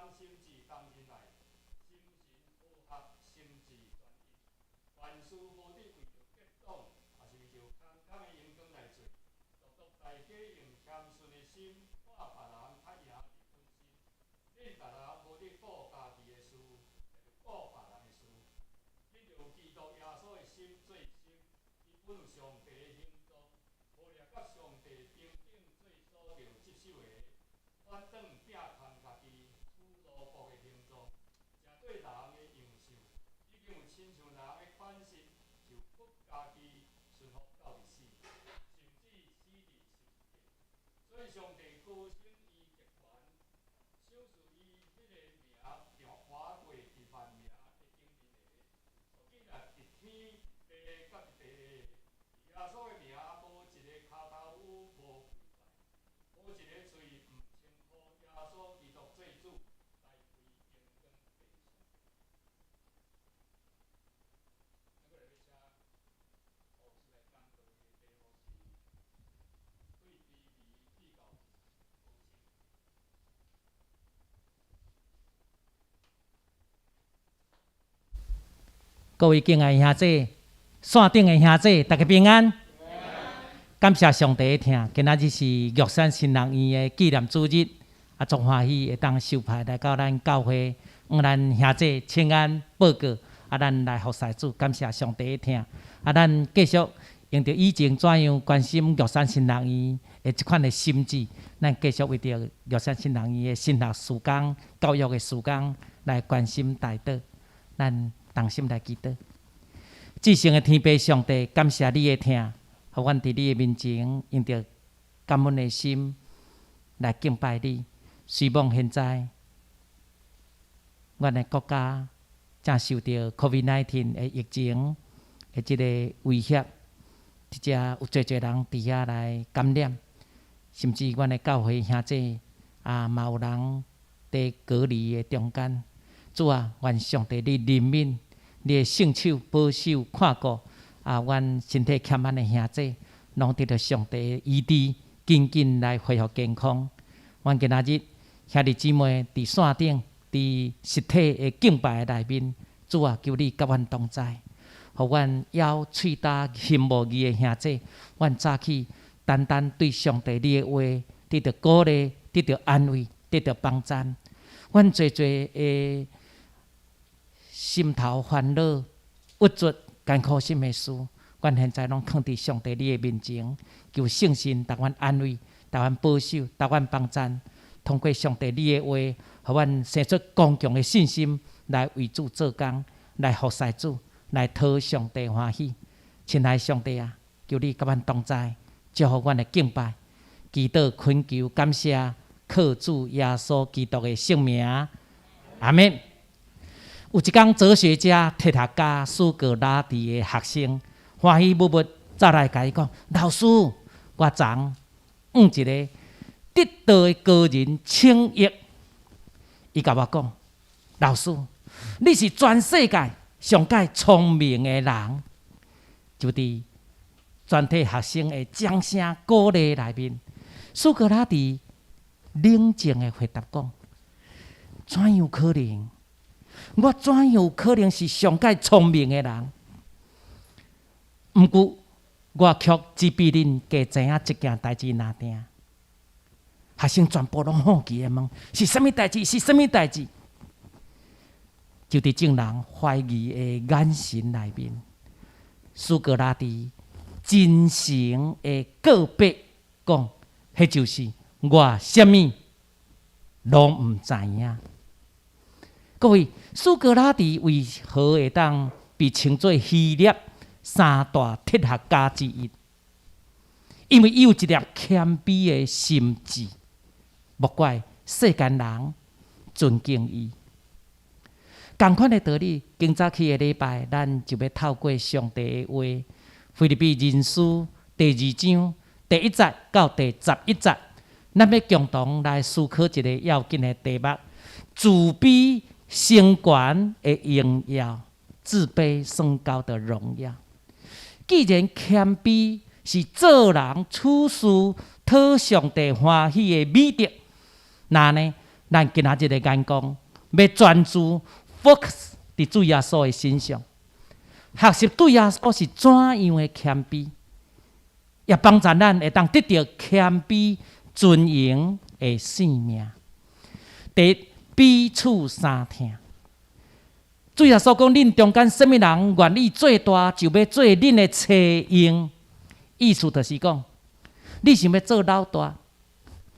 当心志，当心来，心神好合，心志专一。万事无得为着结党，也是为着空空的阳光来做。独独大家用谦逊的心，看别人较赢伫本心。恁逐人无得顾家己的事，就顾别人的事。恁用基督耶稣的心做心，伊本有上帝的形状，无掠甲上帝平等做所着接受的，反倒摒空家己，处奴仆的形状，正对人的样式，已经有亲像人的款式，就不家己顺服到死，甚至死伫十字架。所以上帝高升伊极权，赏赐伊迄个名，就划过伫万名的顶面的。既然伫天地甲伫地下，耶稣的名无一个骹头有无跪拜，无一个嘴毋称呼耶稣基督做主，来归荣光归上帝。咱过来要写，后世来讲道的题目是对卑微比较高升。各位敬爱兄姐、线顶的兄姐，大家平安。感谢上帝的听，今仔日是玉山新人院的纪念主日，足欢喜会当受派来到咱教会，咱兄姐请安报告，咱来服侍主，感谢上帝的听。咱继续用着以前怎样关心玉山新人院的这款的心志，咱继续为着玉山新人院的神学事工、教育的事工来关心代祷，咱同心来祈祷。至圣的天父上帝，感谢你的听，互阮伫你的面前用着感恩的心来敬拜你。希望现在，阮的国家正受到 COVID-19 的疫情的这个威胁，即只有侪人伫遐来感染，甚至阮的教会兄弟嘛有人伫隔离的中间。主啊，愿上帝你怜悯。你的圣手保守看顾阮身体欠安的兄弟，拢得到上帝的医治，紧紧来恢复健康。阮今仔日兄弟姊妹伫线顶、伫实体的敬拜的内面，主啊，求你甲阮同在，互阮要喙焦心无义的兄弟，阮早起单单对上帝你的话得到鼓励，得到安慰，得到帮助。阮侪的心头烦恼、郁卒、艰苦心的事，阮现在拢放伫上帝你的面前，求圣神带阮安慰、带阮保守、带阮帮助。通过上帝你的话，互阮生出刚强的信心，来为主做工，来服侍主，来讨上帝欢喜。亲爱的上帝啊，求你甲阮同在，祝福阮的敬拜，祈祷恳求感谢，靠主耶稣基督的圣名，阿们。有一天，哲学家铁塔加苏格拉底的学生欢喜无物，走来甲伊讲：“老师，我昨一个得道的高人请益。”伊甲我讲：“老师，你是全世界上界聪明的人。”就伫全体学生的掌声鼓励内面，苏格拉底冷静的回答讲：“怎样可能？我怎样有可能是上界聪明的人？毋过，我却只比恁加知影一件代志哪定。”学生全部拢好奇的问：“是什么代志？是什么代志？”就伫众人怀疑的眼神内面，苏格拉底真诚的告白讲：“迄就是我什么拢毋知影。”各位，苏格拉底为何会当被称作希腊三大哲学家之一？因为伊有一粒谦卑的心志，莫怪世间人尊敬伊。同款的道理，今早起的礼拜，咱就要透过上帝的话，腓立比人书第2章第1节到第11节，咱要共同来思考一个要紧的题目：自卑升权的荣耀，自卑升高的荣耀。既然谦卑是做人处事讨上帝欢喜的美德，那呢，咱今仔日的眼光要专注 focus 伫主耶稣的身上，学习主耶稣是怎样的谦卑，也帮助咱会当得到谦卑尊荣的性命。第一，彼此相听。主耶稣讲：恁中间什么人愿意做大，就要做恁的妻佣。意思就是讲，你想要做老大、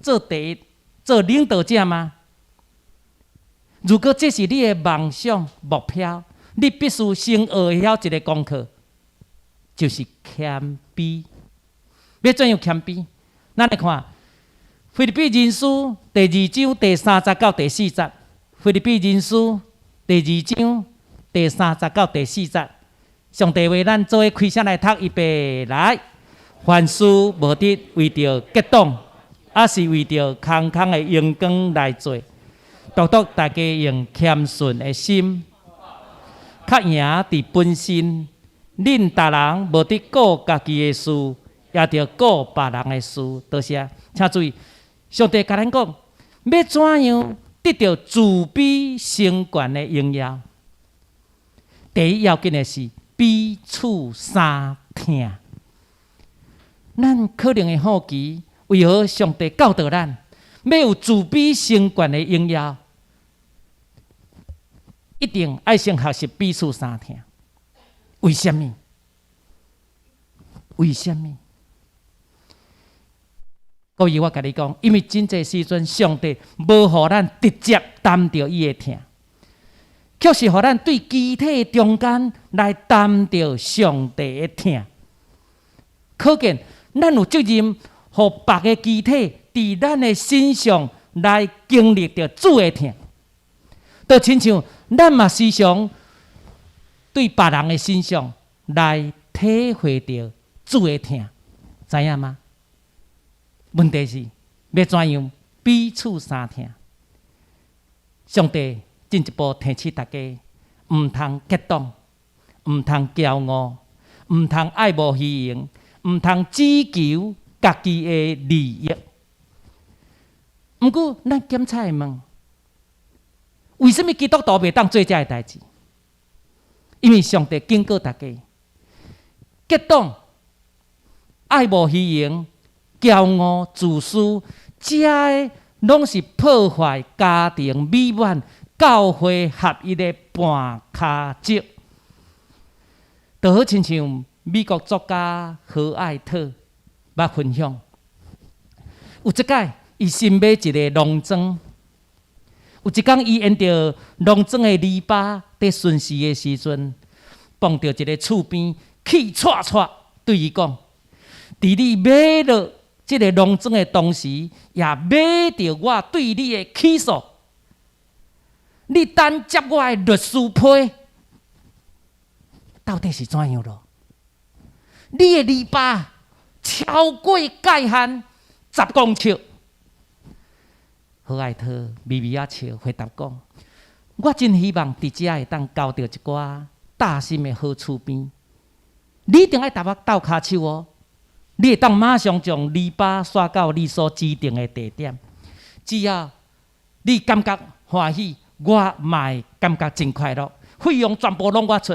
做第一、做领导者吗？如果这是你的梦想目标，你必须先学晓一个功课，就是谦卑。要怎样谦卑？咱来看《腓立比人书》第2章第30到第40节，《腓立比人书》第2章第30到第40节。上帝为咱做开声来读，预备来。凡事无得为着激动，也是为着空空的阳光来做。独大家用谦顺的心，较赢伫本身。恁大人无得顾家己的事，也着顾别人的事。多谢，请注意，上帝甲咱讲，要怎样得到自卑成全的荣耀？第一要紧的是彼此相听。咱可能会好奇，为何上帝教导咱要有自卑成全的荣耀？一定要先学习彼此相听。为什么？为什么？各位，我甲你讲，因为真侪时阵，上帝无互咱直接担着伊的听，却是互咱对肢体中间来担着上帝的听。可见，咱有责任，互别个肢体伫咱的身上来经历着主的听。就亲像咱嘛时常对别人的身上来体会到主的听，知影吗？问题是要怎样彼此相听？上帝进一步提醒大家，唔通激动，唔通骄傲，唔通爱慕虚荣，唔通只求家己的利益。不过，咱检查会问，为什么基督徒袂当做这个代志？因为上帝警告大家，激动、爱慕虚荣、骄傲、自私，这个拢是破坏家庭美满、教会合一的绊脚石。就好亲像美国作家何艾特捌分享，有一届伊新买一个农庄。有一天，伊沿着农庄的篱笆在巡视的时阵，碰到一个厝边气喘喘，对伊讲：“伫你买了这个农庄的同时，也买着我对你的起诉。你等接我的律师批，到底是怎样咯？你的篱笆超过界限10公尺。”何艾特微微啊笑，回答讲：“我真希望伫遮会当交到一寡大心的好厝边。你一定要踏我倒骹手哦！你会当马上将篱笆刷到你所指定的地点。只要你感觉欢喜，我嘛感觉真快乐。费用全部拢我出，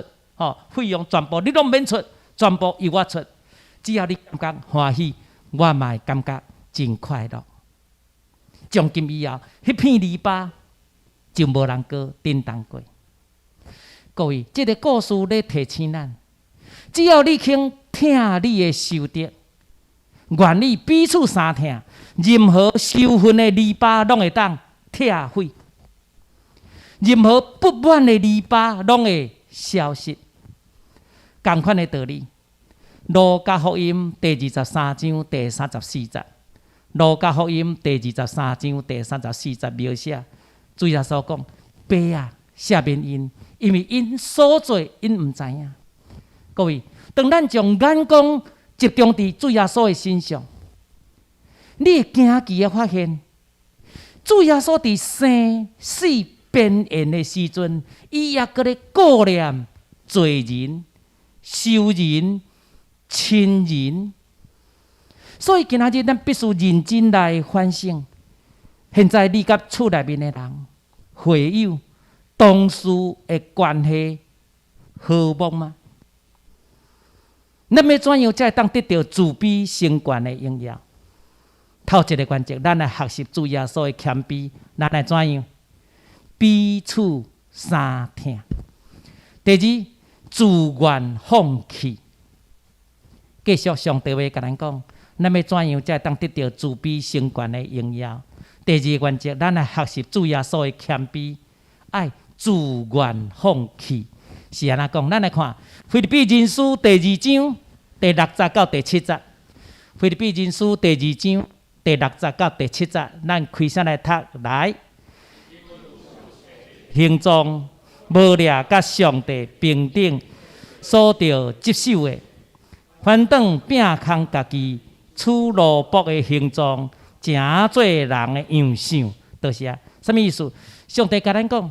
费用全部你拢免出，全部由我出。只要你感觉欢喜，我嘛感觉真快乐。”从今以后，迄片篱笆就无人过震动过。各位，这个故事咧提醒咱：只要你肯听你的受得，愿意彼此相听，任何仇恨的篱笆拢会当拆毁，任何不满的篱笆拢会消失。同款的道理，路加福音第23章第34节。路加福音第23章第34节描写，主耶稣讲：“爸啊，赦免因，因为因所做，因唔知影。”各位，当咱将眼光集中伫主耶稣的身上，你会惊奇的发现，主耶稣伫生死边缘的时阵，伊也搁咧顾念罪人、仇人、亲人。所以今仔日咱必须认真来反省，现在你甲厝内面的人、会友、同事的关系和睦吗？咱要怎样才会当得到自卑成全的荣耀？头一个关键，咱来学习主耶稣的谦卑，咱来怎样？彼此相挺。第二，自愿放弃。继续上帝话甲咱讲，咱要怎样才会当得到自卑成全的荣耀？第二个关键，咱来学习主耶稣的谦卑，爱自愿放弃。是安怎讲？咱来看《腓立比人书》第2章第6节到第7节，《腓立比人书》第2章第6节到第7节，咱开声来读来。行状无掠甲上帝平等，所着接受的，反当摒空家己处奴仆的形状，诚做人的样相。就是啊，什么意思？上帝甲咱讲，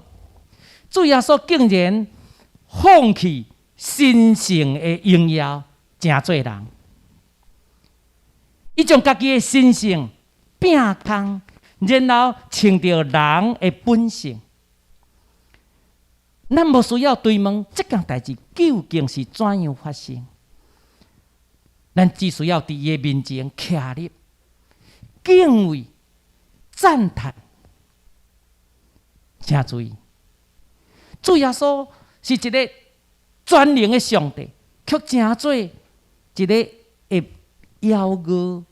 主耶稣竟然放弃神圣的荣耀，诚做人。伊将家己的神圣摒空，然后穿着人的本性。咱无需要追问这件代志究竟是怎样发生，咱只需要伫伊的面前徛立、敬畏、赞叹。请注意，主耶稣是一个全能的上帝，却诚做一个会妖恶、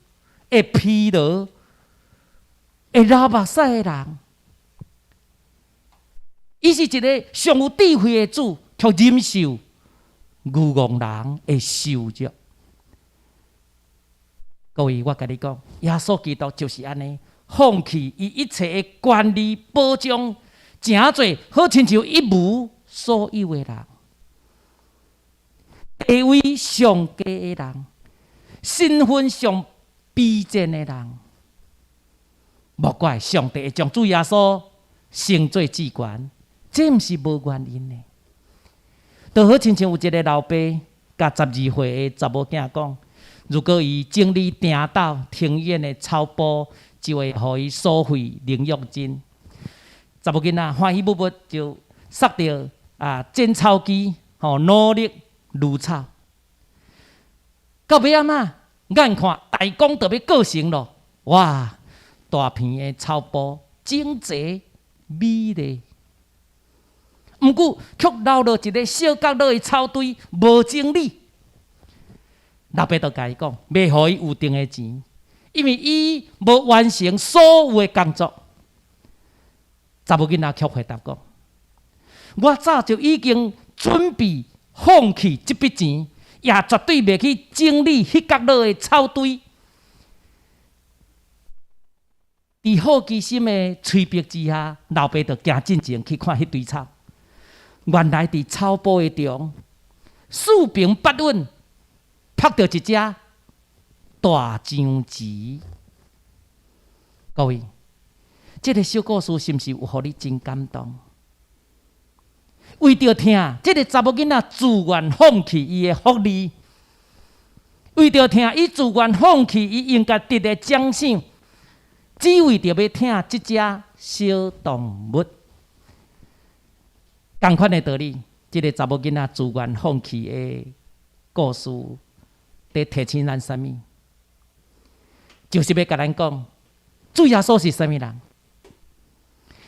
会疲劳、会流目屎的人。伊是一个上有智慧的主，却忍受愚妄人的羞辱。各位，我跟你讲，耶稣基督就是安尼，放弃伊一切的权利保障，诚做好亲像一无所有的人，地位上低的人，身份上卑贱的人。莫怪上帝会将主耶稣升做至权。这毋是无原因的，就好亲像有一个老爸甲12岁的查某囝讲，如果伊经理订到庭院的草埔，就会互伊收费零用金。查某囡仔欢喜不不就塞着剪草机，努力撸草。到尾仔嘛，眼看大功就要告成咯，哇！大片的草埔整齐美丽。毋过，却留落一个小角落的草堆，无整理。老爸就甲伊讲，要互伊有定的钱，因为伊无完成所有的工作。查某囡仔却回答讲：我早就已经准备放弃这笔钱，也绝对袂去整理迄角落的草堆。伫好奇心的催逼之下，老爸就行进前去看迄堆草。原来伫草埔的中，四平八稳，拍到一只大獐子。各位，这个小故事是毋是有互你真感动？为着听，这个查某囡仔自愿放弃伊的福利，为着听，伊自愿放弃伊应该得的奖赏，只为着要听这只小动物。同款的道理，这个查某囡仔自愿放弃的故事，在提醒咱什么？就是要甲咱讲，主耶稣是什么人？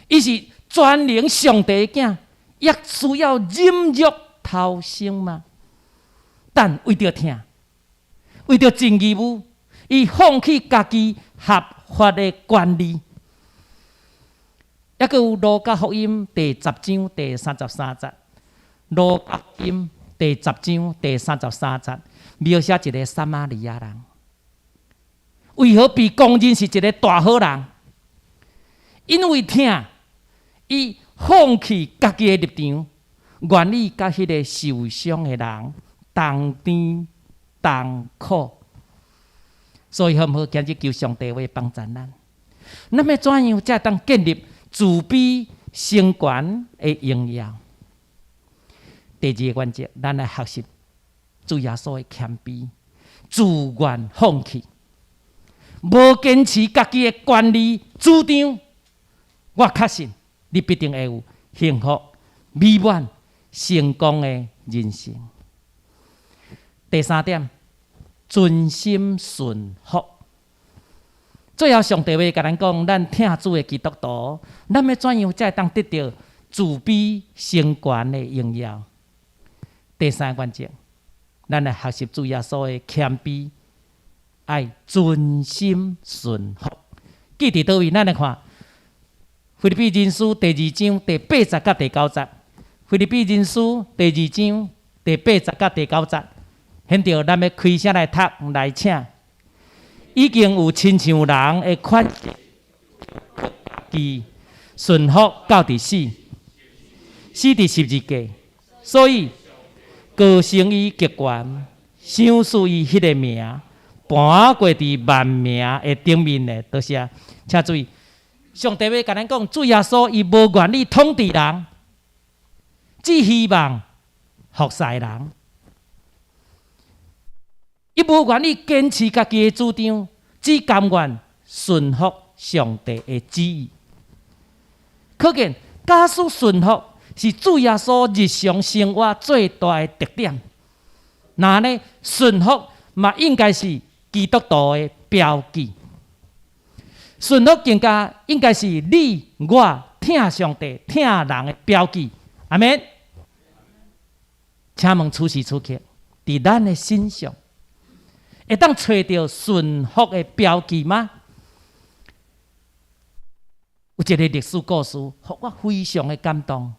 伊是全能上帝的囝，也需要忍辱偷生吗？但为着听，为着真义务，伊放弃家己合法的权利。还有路加福音第10章第33节，路加福音第10章第33节，描写一个撒玛利亚人，为何被公认是一个大好人？因为听，伊放弃家己的立场，愿意甲迄个受伤的人同甜同苦。所以好唔好？今日求上帝为帮助咱，那么怎样才当建立自卑成全的荣耀？第二个关键，咱来学习主耶稣的谦卑，自愿放弃，无坚持家己的权利主张，我确信你必定会有幸福、美满、成功的人生。第三点，专心顺服。最后，上帝话甲咱讲，咱听主的基督徒，咱要怎样才会当得到自卑成全的荣耀？第三关键，咱来学习主耶稣的谦卑，爱专心顺服。记伫倒位？咱来看《腓立比人书》第2章第8节到第9节，《腓立比人书》第2章第8节到第9节。现着咱要开声来读来请。已经有亲像人的款式，顺服到底死伫十字架，所以高升伊极权，赏赐伊迄个名，搬过伫万名的顶面的。多谢，请注意，上帝要甲咱讲，主耶稣伊无愿意统治人，只希望服侍人。伊无愿意坚持家己的主张，只甘愿顺服上帝的旨意。可见，假使顺服是主耶稣日常生活最大的特点。那呢，顺服嘛应该是基督徒的标记。顺服更加应该是你我听上帝、听人的标记。阿们。请问此时此刻，伫咱的身上，会当找到顺服的标记吗？有一个历史故事，让我非常的感动。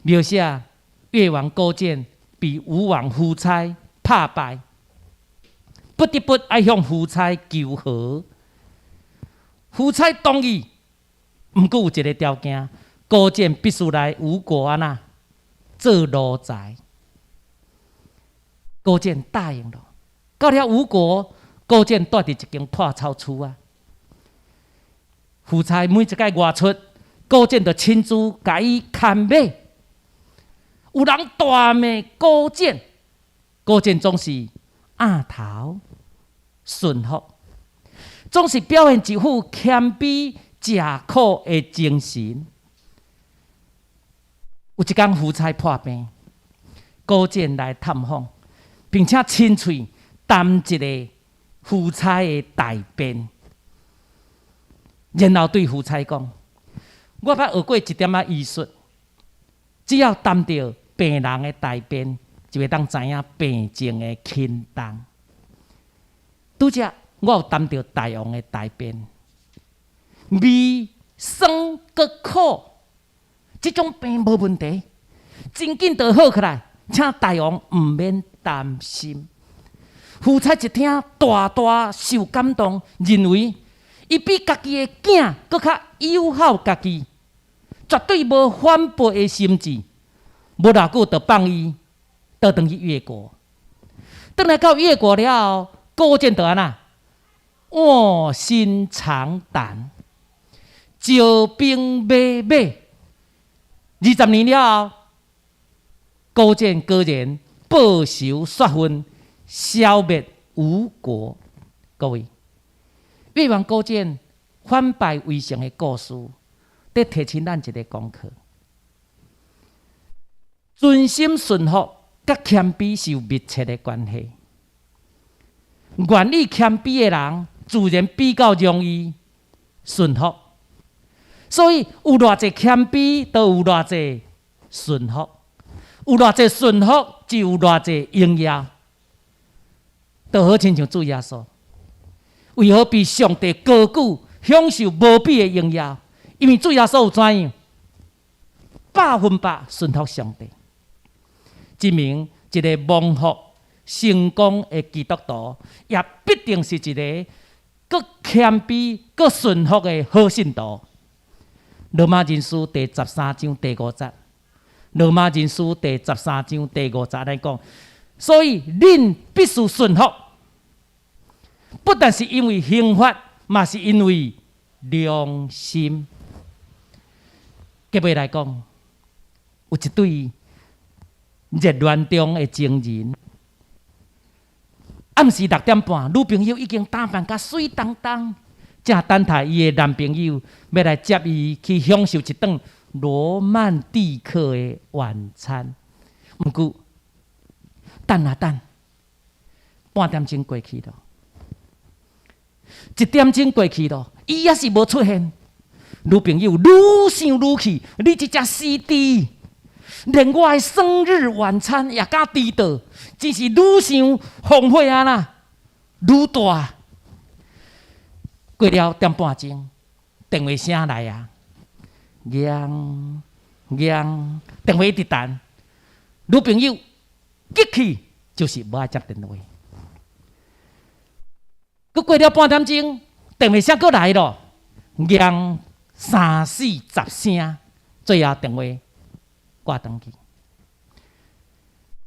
描写越王勾践被吴王夫差打败，不得不爱向夫差求和。夫差同意，不过有一个条件，勾践必须来吴国做奴才。勾践答应了。到了吴国，勾践住伫一间破草厝啊。夫差每一摆外出，勾践就亲自甲伊看马。有人大骂勾践，勾践总是压头顺服，总是表现一副谦卑吃苦的精神。有一天，夫差破病，勾践来探访，并且亲嘴担一个夫差的大便，然后对夫差讲：“我捌学过一点医术，只要担着病人的大便，就会当知影病情的轻重。拄则我有担着大王的大便，味酸搁苦，这种病无问题，真紧就好起来，请大王唔免担心。”夫差一听，大大受感动，认为伊比家己的囝搁较友好家己，绝对无反背的心志。无偌久，就放伊倒转去越国。倒来到越国了后，勾践就卧薪尝胆，招兵买马。20年了后，勾践果然报仇雪恨，消灭吴国。各位，越王勾践反败为胜的故事，得提醒咱一个功课：专心顺服甲谦卑是有密切的关系。愿意谦卑的人，自然比较容易顺服。所以有偌济谦卑，就有偌济顺服；有偌济顺服，就有偌济荣耀。就好亲像主耶稣，为何被上帝高举，享受无比的荣耀？因为主耶稣有怎样100%顺服上帝，证明一个蒙福成功的基督徒，也必定是一个更谦卑、更顺服的好信徒。罗马人书第13章第5节，罗马人书第13章第5节来讲，所以恁必须顺服，不但是因为刑罚，嘛是因为良心。结尾来讲，有一对热恋中的情人，暗时6点半，女朋友已经打扮甲水当当，正等待伊的男朋友要来接伊去享受一顿罗曼蒂克的晚餐。毋过，等啊等，半点钟过去了，1点钟过去了，伊也是无出现。女朋友愈想愈气，你这只死猪，连我的生日晚餐也敢迟到，真是愈想后悔啊啦，愈大。过了点半钟，电话声来啊，电话一直弹，女朋友激气就是无爱接电话。佮过了半点钟，电话声佮来了，3、4、10声，最后电话挂断去。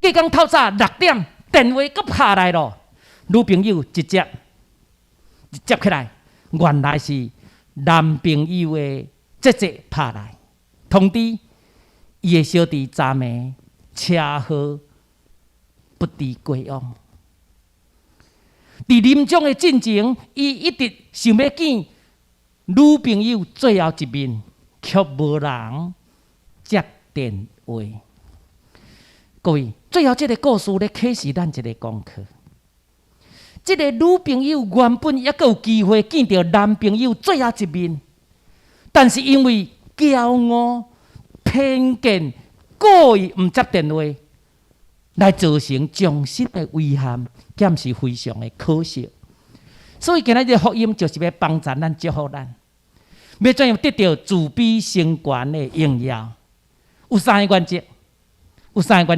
隔天透早6点，电话佮拍来了，女朋友一接起来，原来是男朋友的姐姐拍来，通知伊的小弟昨暝车祸不治过往。伫临终的进前，伊一直想要见女朋友最后一面，却无人接电话。各位，最后这个故事咧启示咱一个功课。这个女朋友原本也有机会见到男朋友最后一面，但是因为骄傲、偏见、故意唔接电话，来造成终身的遗憾，减是非常的可惜。所以今日的福音就是要帮助咱、祝福咱，要怎样得到自卑成全的荣耀？有3个原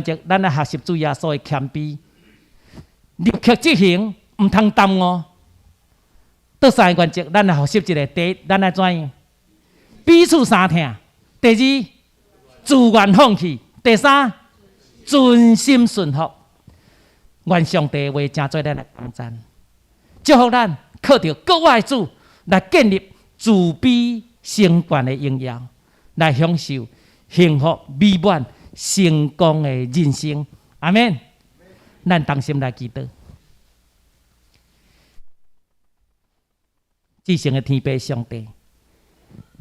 则，咱来学习主耶稣的谦卑，立刻执行，唔通耽误。倒3个原则，咱来学习一个。第一，咱来怎样？彼此相听。第2，自愿放弃。第3，专心顺服。愿上帝话真做咱来帮助，祝福咱靠着各位主来建立自卑成全的荣耀，来享受幸福美满成功的人生。阿们。咱同心来祈祷。至圣的天父上帝，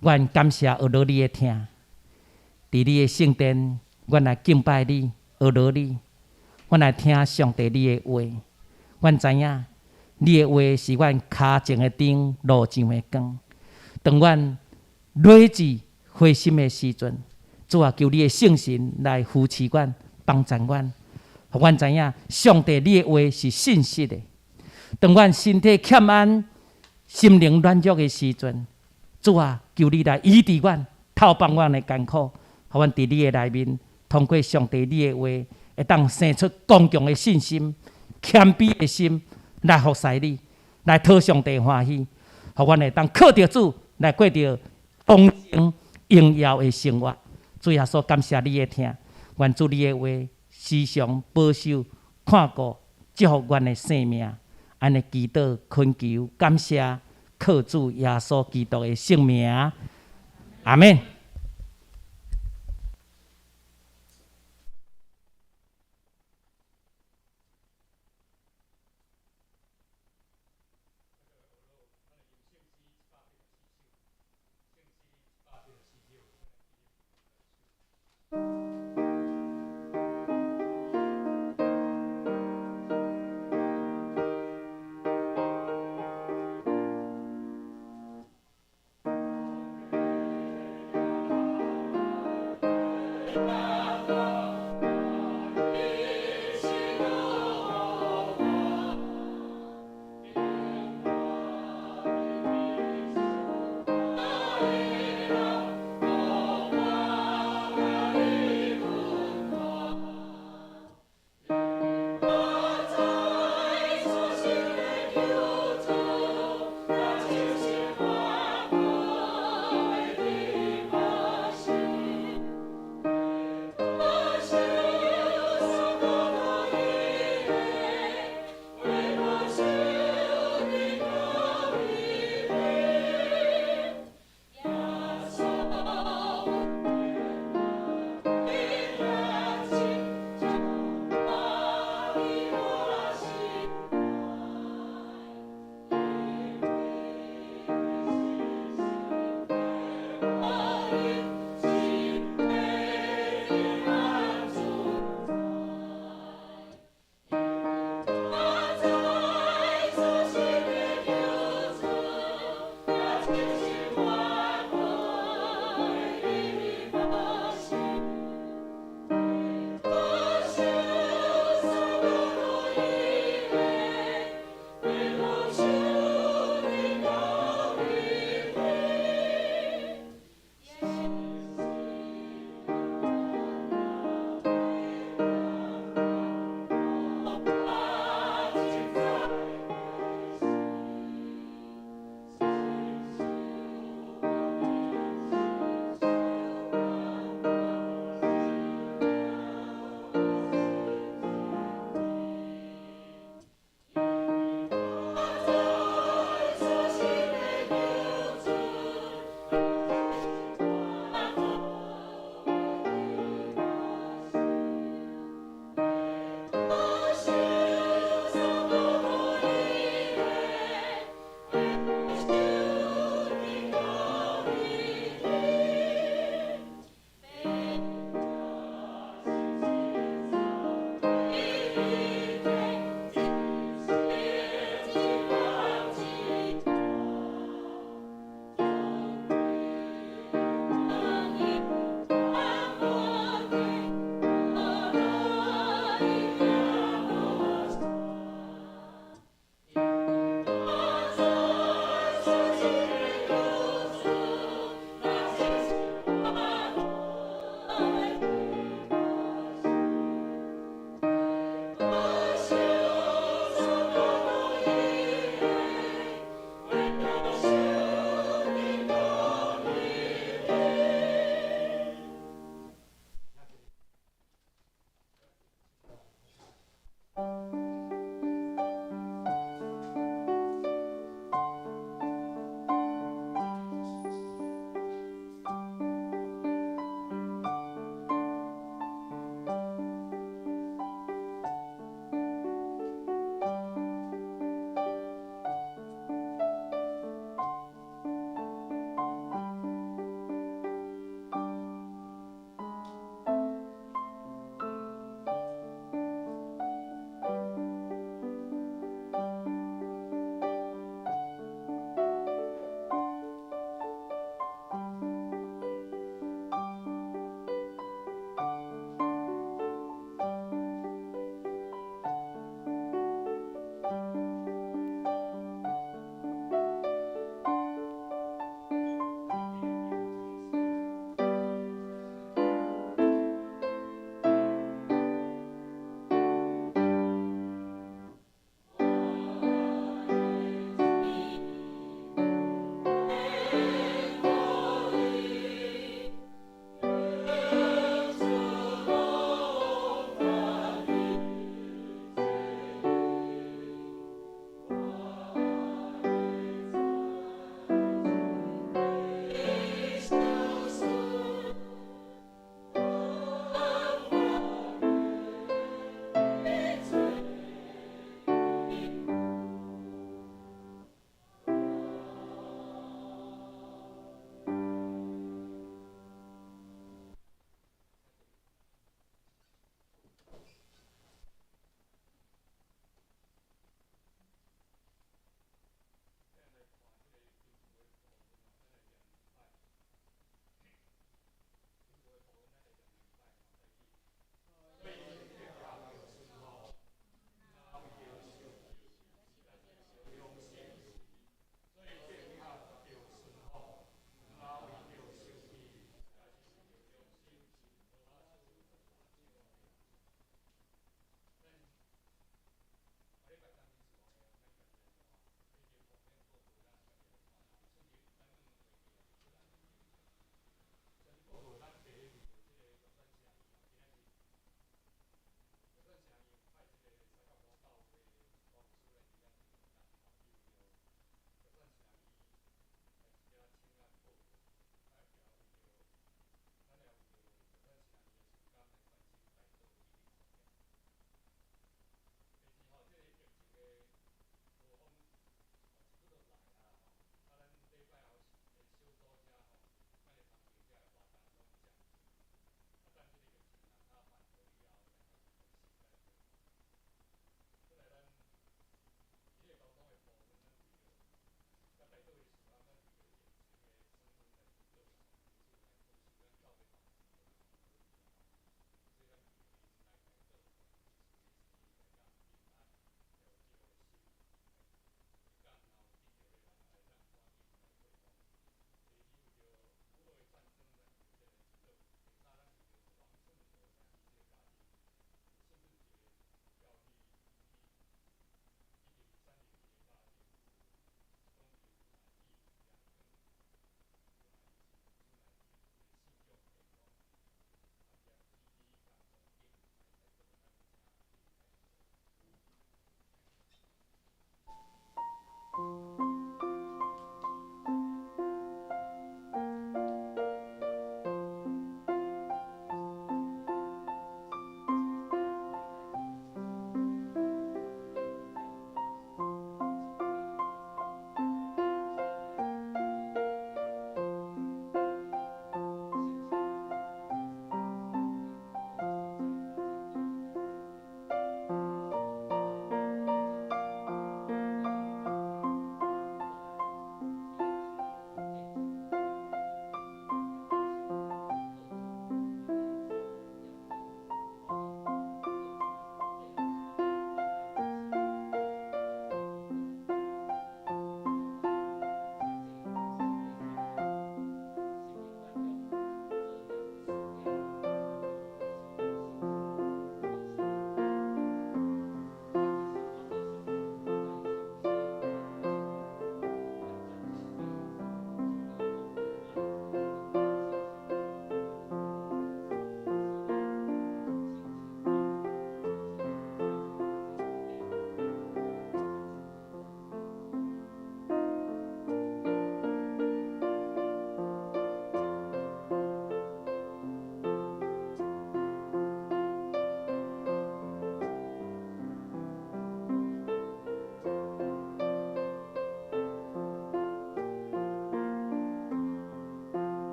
愿感谢学罗你的听，伫你的圣殿，阮来敬拜你，学罗你，阮来听上帝你的话。阮知影你的话是阮脚前的灯，路上的光。当阮累志灰心的时阵，主啊，求你的圣神来扶持阮，帮助阮，互阮知影上帝你的话是信实的。当阮身体欠安、心灵软弱的时阵，主啊，求你来医治阮，透帮阮的艰苦，互阮伫你的内面，通过上帝你的话，会当生出刚强的信心、谦卑的心，来服侍你，来讨上帝欢喜，互阮会当靠着主来过着丰盛荣耀的生活。主耶稣，感谢你的听，愿主你的话时常保守、看顾、祝福阮的生命。安尼祈祷、恳求、感谢，靠主耶稣基督的圣名，阿们。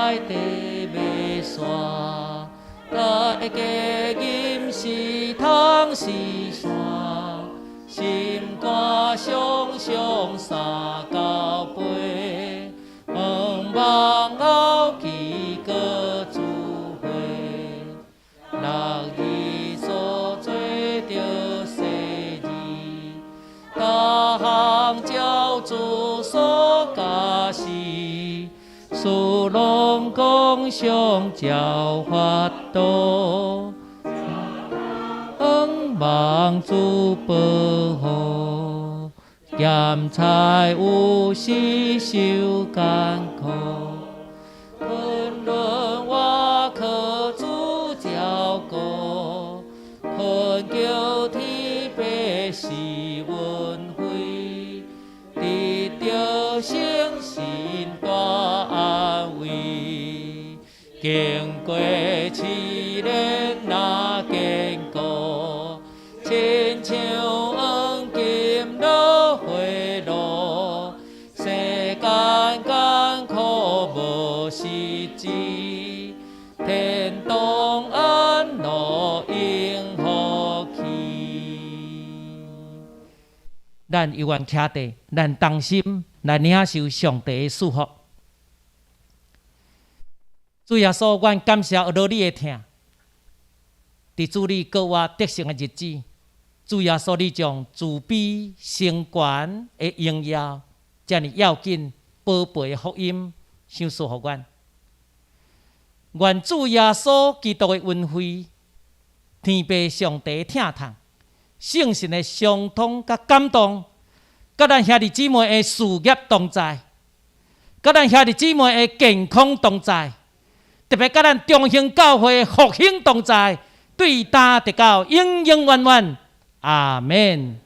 海地未煞，大家吟诗通是山，心肝双双三交杯，望望后期各自会，六字所做着世字，他行教主所教示。使龙共相教法度，望主保护，咸菜有时受艰苦，昆仑我可主照顾，困求天白是运费，得着生心大安慰，经过试炼那坚固，亲像黄金落花露，世间艰苦无实质，天堂安乐永福去。咱犹原徛地，咱同心来领受上帝的祝福。主耶稣，阮感谢学到你的疼，伫主你给我得胜的日子，主耶稣，你将慈悲成全的荣耀，遮尔要紧宝贝的福音，赏赐予阮。愿主耶稣基督的恩惠、天父上帝的疼痛、圣神的相通甲感动，甲咱兄弟姊妹的事业同在，甲咱兄弟姊妹的健康同在。特别甲咱中兴教会复兴同在，对答直到永永远远。阿门。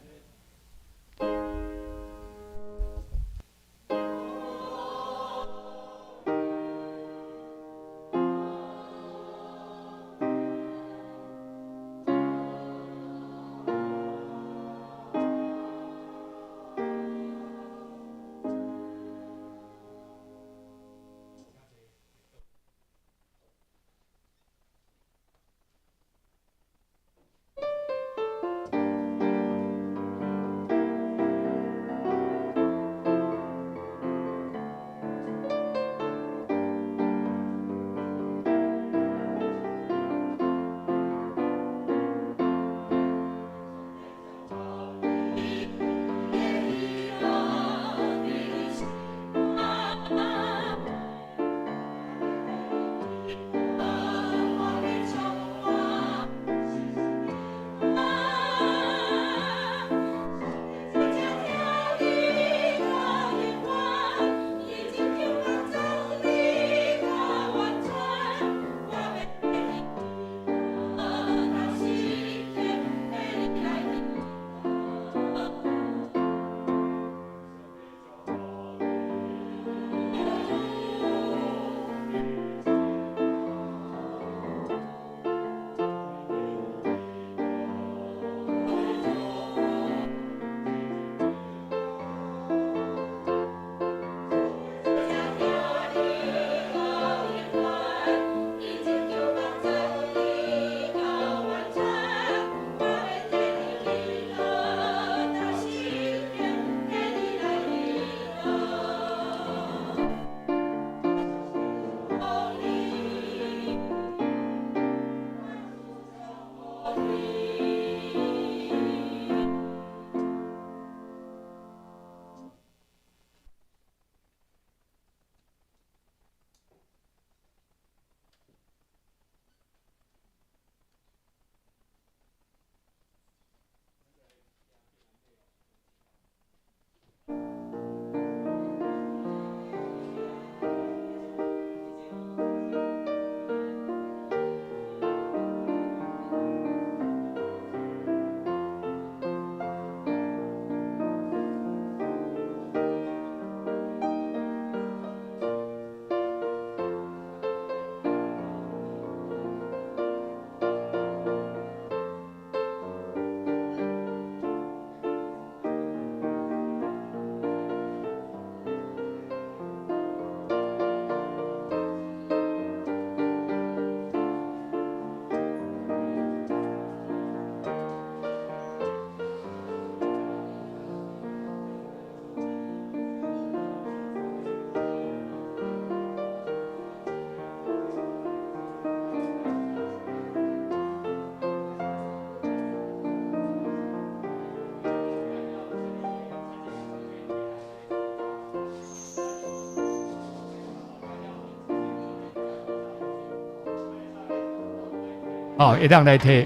哦，会当来摕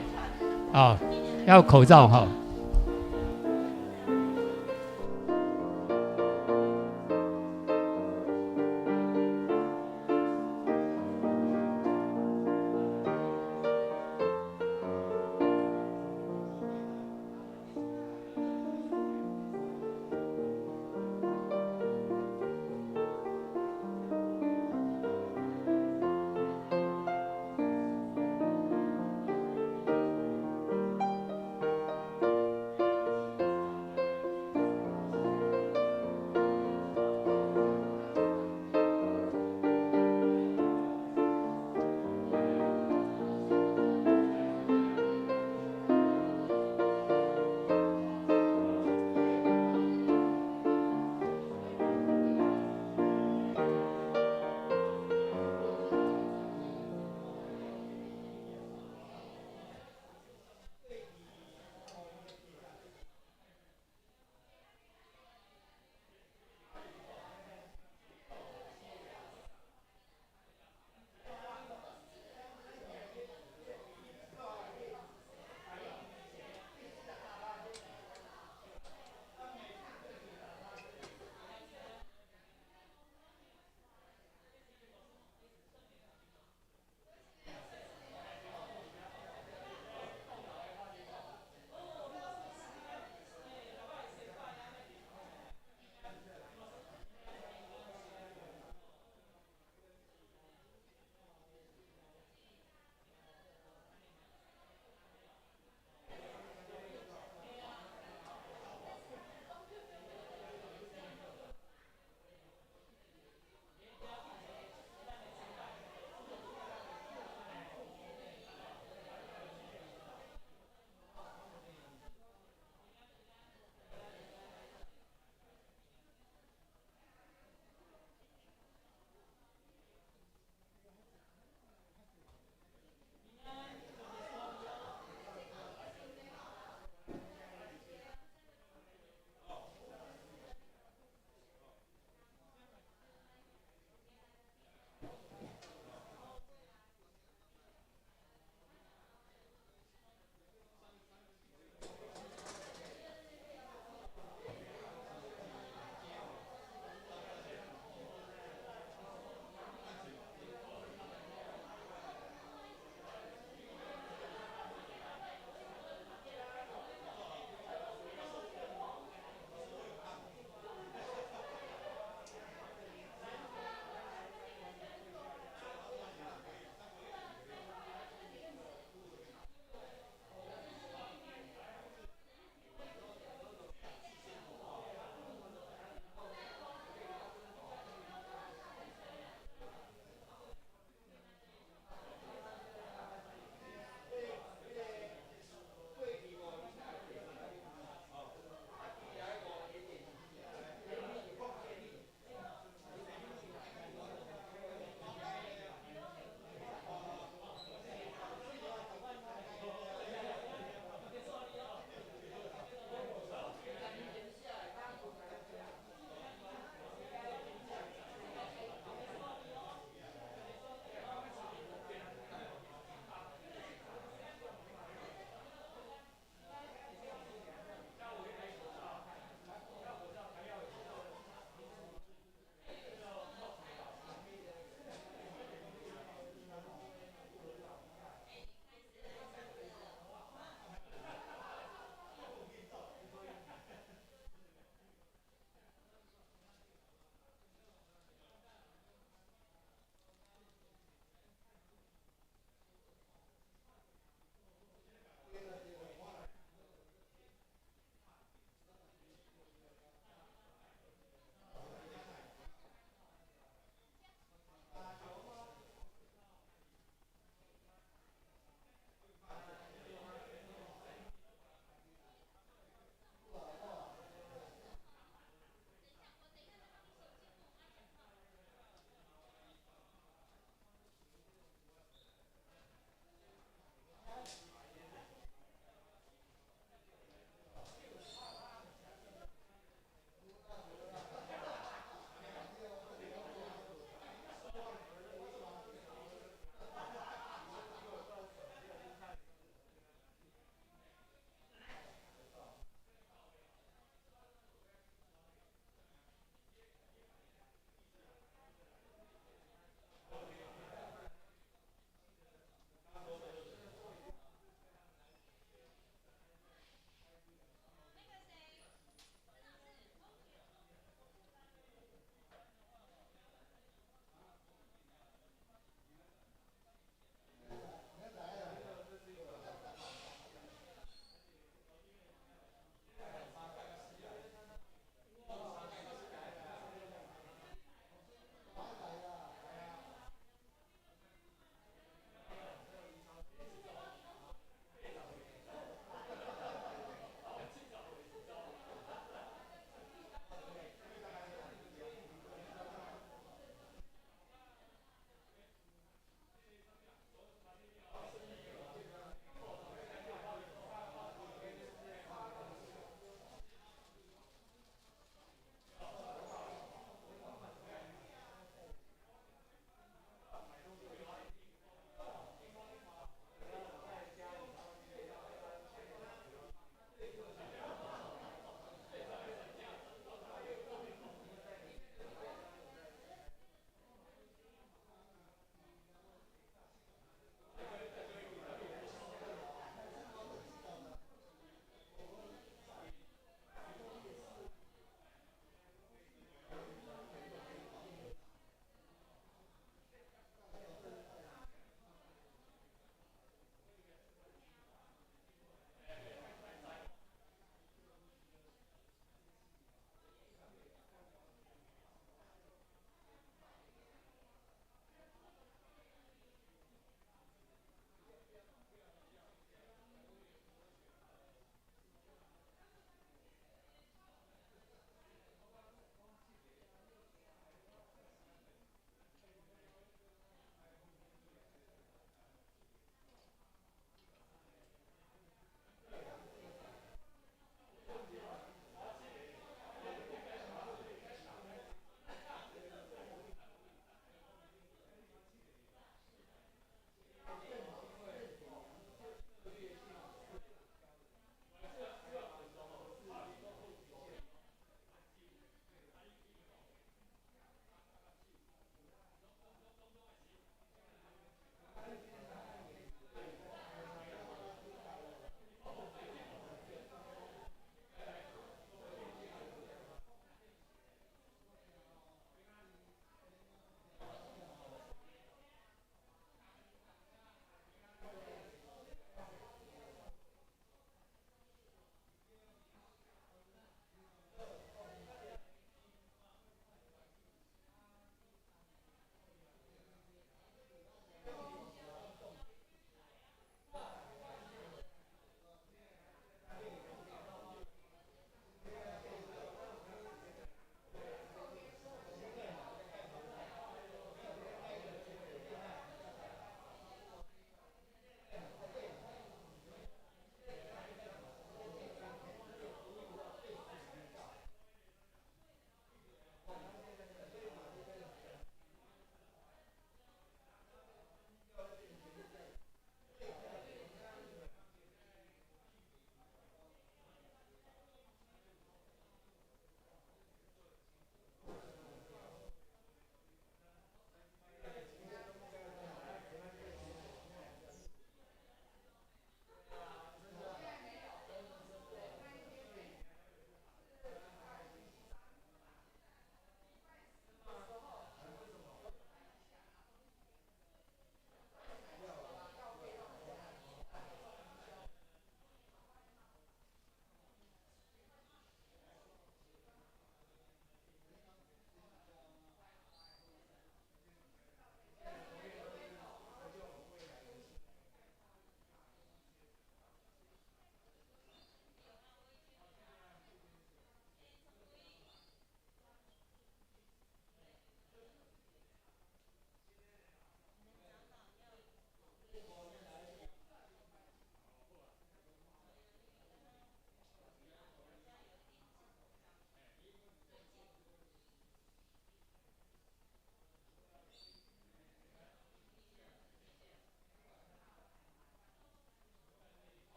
哦，要口罩哈、哦。